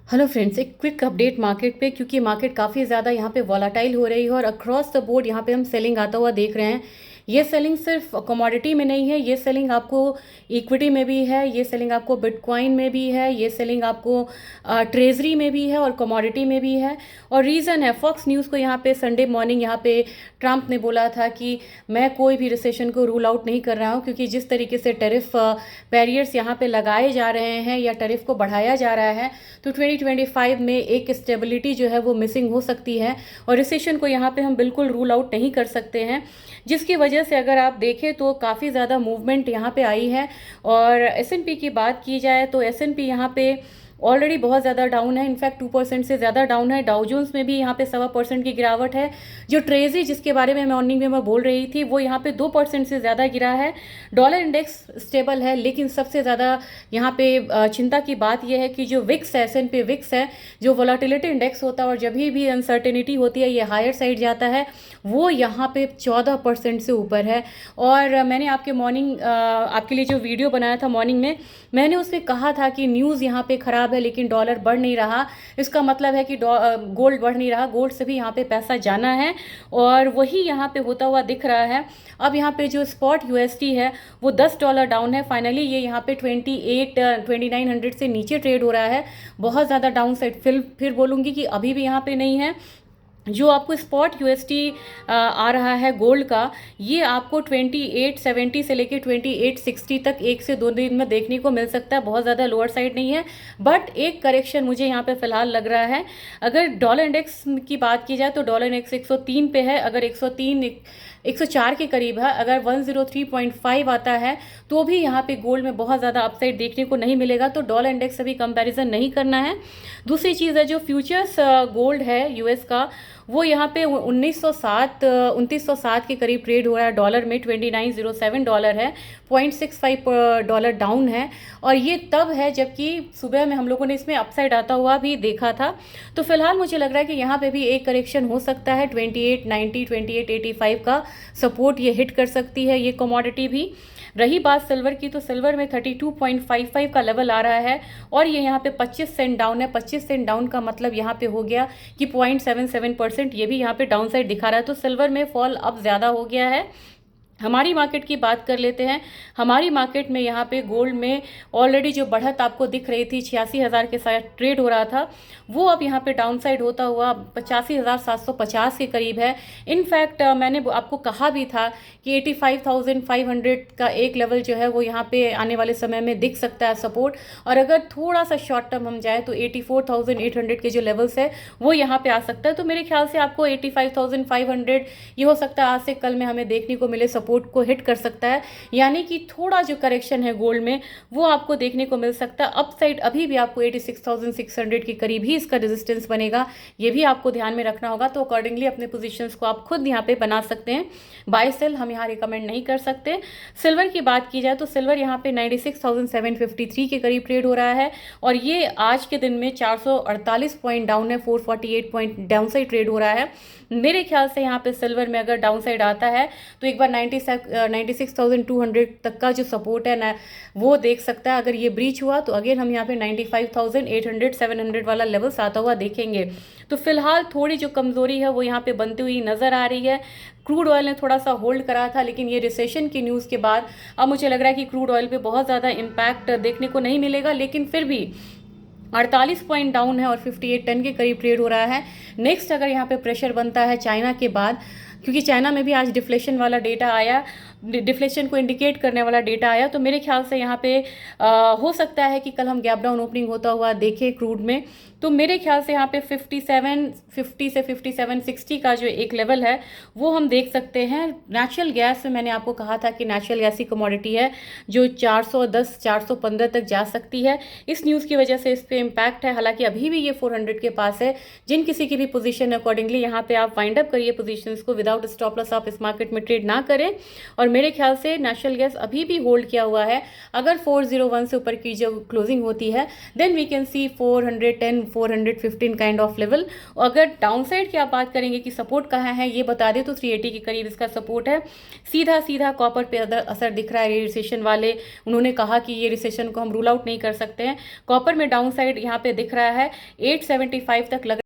Hello friends, एक quick update market पे, क्योंकि मार्केट काफ़ी ज़्यादा यहाँ पे वॉलाटाइल हो रही है और अक्रॉस द बोर्ड यहाँ पे हम सेलिंग आता हुआ देख रहे हैं। ये सेलिंग सिर्फ कमोडिटी में नहीं है, ये सेलिंग आपको इक्विटी में भी है, ये सेलिंग आपको बिटकॉइन में भी है, ये सेलिंग आपको ट्रेजरी में भी है और कमोडिटी में भी है। और रीज़न है, फॉक्स न्यूज़ को यहाँ पे संडे मॉर्निंग यहाँ पे ट्रंप ने बोला था कि मैं कोई भी रिसेशन को रूल आउट नहीं कर रहा हूँ, क्योंकि जिस तरीके से टैरिफ बैरियर्स यहाँ पे लगाए जा रहे हैं या टैरिफ को बढ़ाया जा रहा है, तो 2025 में एक स्टेबिलिटी जो है वो मिसिंग हो सकती है और रिसेशन को यहाँ पे हम बिल्कुल रूल आउट नहीं कर सकते हैं। जिसकी वजह से अगर आप देखें तो काफ़ी ज़्यादा मूवमेंट यहाँ पे आई है। और एस.एन.पी की बात की जाए तो एस.एन.पी यहाँ पे ऑलरेडी बहुत ज़्यादा डाउन है, इनफैक्ट 2% से ज़्यादा डाउन है। डाउ जोन्स में भी यहाँ पे 1.25% की गिरावट है। जो ट्रेजरी जिसके बारे में मॉर्निंग में मैं बोल रही थी, वो यहाँ पे 2% से ज़्यादा गिरा है। डॉलर इंडेक्स स्टेबल है, लेकिन सबसे ज़्यादा यहाँ पे चिंता की बात यह है कि जो विक्स है, एस.एन.पी विक्स है, जो वोलाटिलिटी इंडेक्स होता है और जब भी अनसर्टेनिटी होती है ये हायर साइड जाता है, वो यहाँ पे 14% से ऊपर है। और मैंने आपके लिए जो वीडियो बनाया था मॉर्निंग में, मैंने उसमें कहा था कि न्यूज़ यहाँ पे ख़राब है लेकिन डॉलर बढ़ नहीं रहा। इसका मतलब है कि गोल्ड बढ़ नहीं रहा, गोल्ड से भी यहाँ पे पैसा जाना है और वही यहाँ पे होता हुआ दिख रहा है। अब यहाँ पे जो स्पॉट यूएसडी है वो $10 डाउन है। फाइनली ये यहाँ पे 2900 से नीचे ट्रेड हो रहा है। बहुत ज़्यादा डाउन साइड फिर बोलूँगी कि अभी भी यहाँ पे नहीं है। जो आपको स्पॉट यूएसडी आ रहा है गोल्ड का, ये आपको 2870 से लेके 2860 तक 1 से 2 दिन में देखने को मिल सकता है। बहुत ज़्यादा लोअर साइड नहीं है, बट एक करेक्शन मुझे यहाँ पे फिलहाल लग रहा है। अगर डॉलर इंडेक्स की बात की जाए तो डॉलर इंडेक्स 103 पे है। अगर 104 के करीब है, अगर 103.5 आता है तो भी यहाँ पे गोल्ड में बहुत ज़्यादा अपसाइड देखने को नहीं मिलेगा। तो डॉलर इंडेक्स से भी कंपैरिजन नहीं करना है। दूसरी चीज़ है, जो फ्यूचर्स गोल्ड है यूएस का, वो यहाँ पे 2907 के करीब ट्रेड हो रहा है। डॉलर में $2907 है, $0.65 डाउन है। और ये तब है जबकि सुबह में हम लोगों ने इसमें अपसाइड आता हुआ भी देखा था। तो फिलहाल मुझे लग रहा है कि यहाँ पे भी एक करेक्शन हो सकता है। 2890 2885 का सपोर्ट ये हिट कर सकती है ये कमोडिटी भी। रही बात सिल्वर की, तो सिल्वर में 32.55 का लेवल आ रहा है और ये यहाँ पे 25 सेंट डाउन है। 25 सेंट डाउन का मतलब यहाँ पे हो गया कि 0.77% ये भी यहाँ पे डाउन साइड दिखा रहा है। तो सिल्वर में फॉल अब ज़्यादा हो गया है। हमारी मार्केट की बात कर लेते हैं। हमारी मार्केट में यहाँ पे गोल्ड में ऑलरेडी जो बढ़त आपको दिख रही थी, 86,000 के साथ ट्रेड हो रहा था, वो अब यहाँ पे डाउन साइड होता हुआ 85,750 के करीब है। इनफैक्ट मैंने आपको कहा भी था कि 85,500 का एक लेवल जो है वो यहाँ पे आने वाले समय में दिख सकता है सपोर्ट। और अगर थोड़ा सा शॉर्ट टर्म हम जाए तो 84,800 के जो लेवल्स है वो यहाँ पे आ सकता है। तो मेरे ख्याल से आपको 85,500 ये हो सकता है आज से कल में हमें देखने को मिले, सपोर्ट को हिट कर सकता है। यानी कि थोड़ा जो करेक्शन है गोल्ड में वो आपको देखने को मिल सकता है। अपसाइड अभी भी आपको 86,600 के करीब ही इसका रेजिस्टेंस बनेगा, ये भी आपको ध्यान में रखना होगा। तो अकॉर्डिंगली अपने पोजीशंस को आप खुद यहाँ पे बना सकते हैं। बाय सेल हम यहाँ रिकमेंड नहीं कर सकते। सिल्वर की बात की जाए तो सिल्वर यहाँ पे 96,753 के करीब ट्रेड हो रहा है और ये आज के दिन में 448 पॉइंट डाउन है, 448 पॉइंट डाउन साइड ट्रेड हो रहा है। मेरे ख्याल से यहाँ पे सिल्वर में अगर डाउन साइड आता है तो एक बार 96,200 तक का जो सपोर्ट है ना वो देख सकता है। अगर ये ब्रीच हुआ तो अगेन हम यहाँ पे 95,800 700 वाला लेवल्स आता हुआ देखेंगे। तो फिलहाल थोड़ी जो कमजोरी है वो यहाँ पे बनती हुई नजर आ रही है। क्रूड ऑयल ने थोड़ा सा होल्ड करा था, लेकिन ये रिसेशन की न्यूज़ के बाद अब मुझे लग रहा है कि क्रूड ऑयल पे बहुत ज़्यादा इम्पैक्ट देखने को नहीं मिलेगा। लेकिन फिर भी 48 पॉइंट डाउन है और 58 टन के करीब ट्रेड हो रहा है। नेक्स्ट अगर यहाँ पे प्रेशर बनता है चाइना के बाद, क्योंकि चाइना में भी आज डिफ्लेशन वाला डेटा आया, डिफ्लेशन को इंडिकेट करने वाला डेटा आया, तो मेरे ख्याल से यहाँ पे हो सकता है कि कल हम गैप डाउन ओपनिंग होता हुआ देखें क्रूड में। तो मेरे ख्याल से यहाँ पे 5750 से 5760 का जो एक लेवल है वो हम देख सकते हैं। नेचुरल गैस में मैंने आपको कहा था कि नेचुरल गैस की कमोडिटी है जो 410 415 तक जा सकती है। इस न्यूज़ की वजह से इस पर इम्पैक्ट है, हालांकि अभी भी ये 400 के पास है। जिन किसी की भी पोजीशन है अकॉर्डिंगली यहाँ पे आप वाइंड अप करिए पोजीशंस को, विदाउट स्टॉप लॉस आप इस मार्केट में ट्रेड ना करें। और मेरे ख्याल से नेशनल गैस अभी भी होल्ड किया हुआ है। अगर 401 से ऊपर की जो क्लोजिंग होती है then we can see 410 415 kind of level. अगर डाउनसाइड की आप बात करेंगे कि सपोर्ट कहाँ है ये बता दें तो 380 के करीब इसका सपोर्ट है। सीधा सीधा कॉपर पे असर दिख रहा है रिसेशन वाले, उन्होंने कहा कि ये रिसेशन को हम रूल आउट नहीं कर सकते हैं। कॉपर में डाउन साइड यहाँ पे दिख रहा है 875 तक लग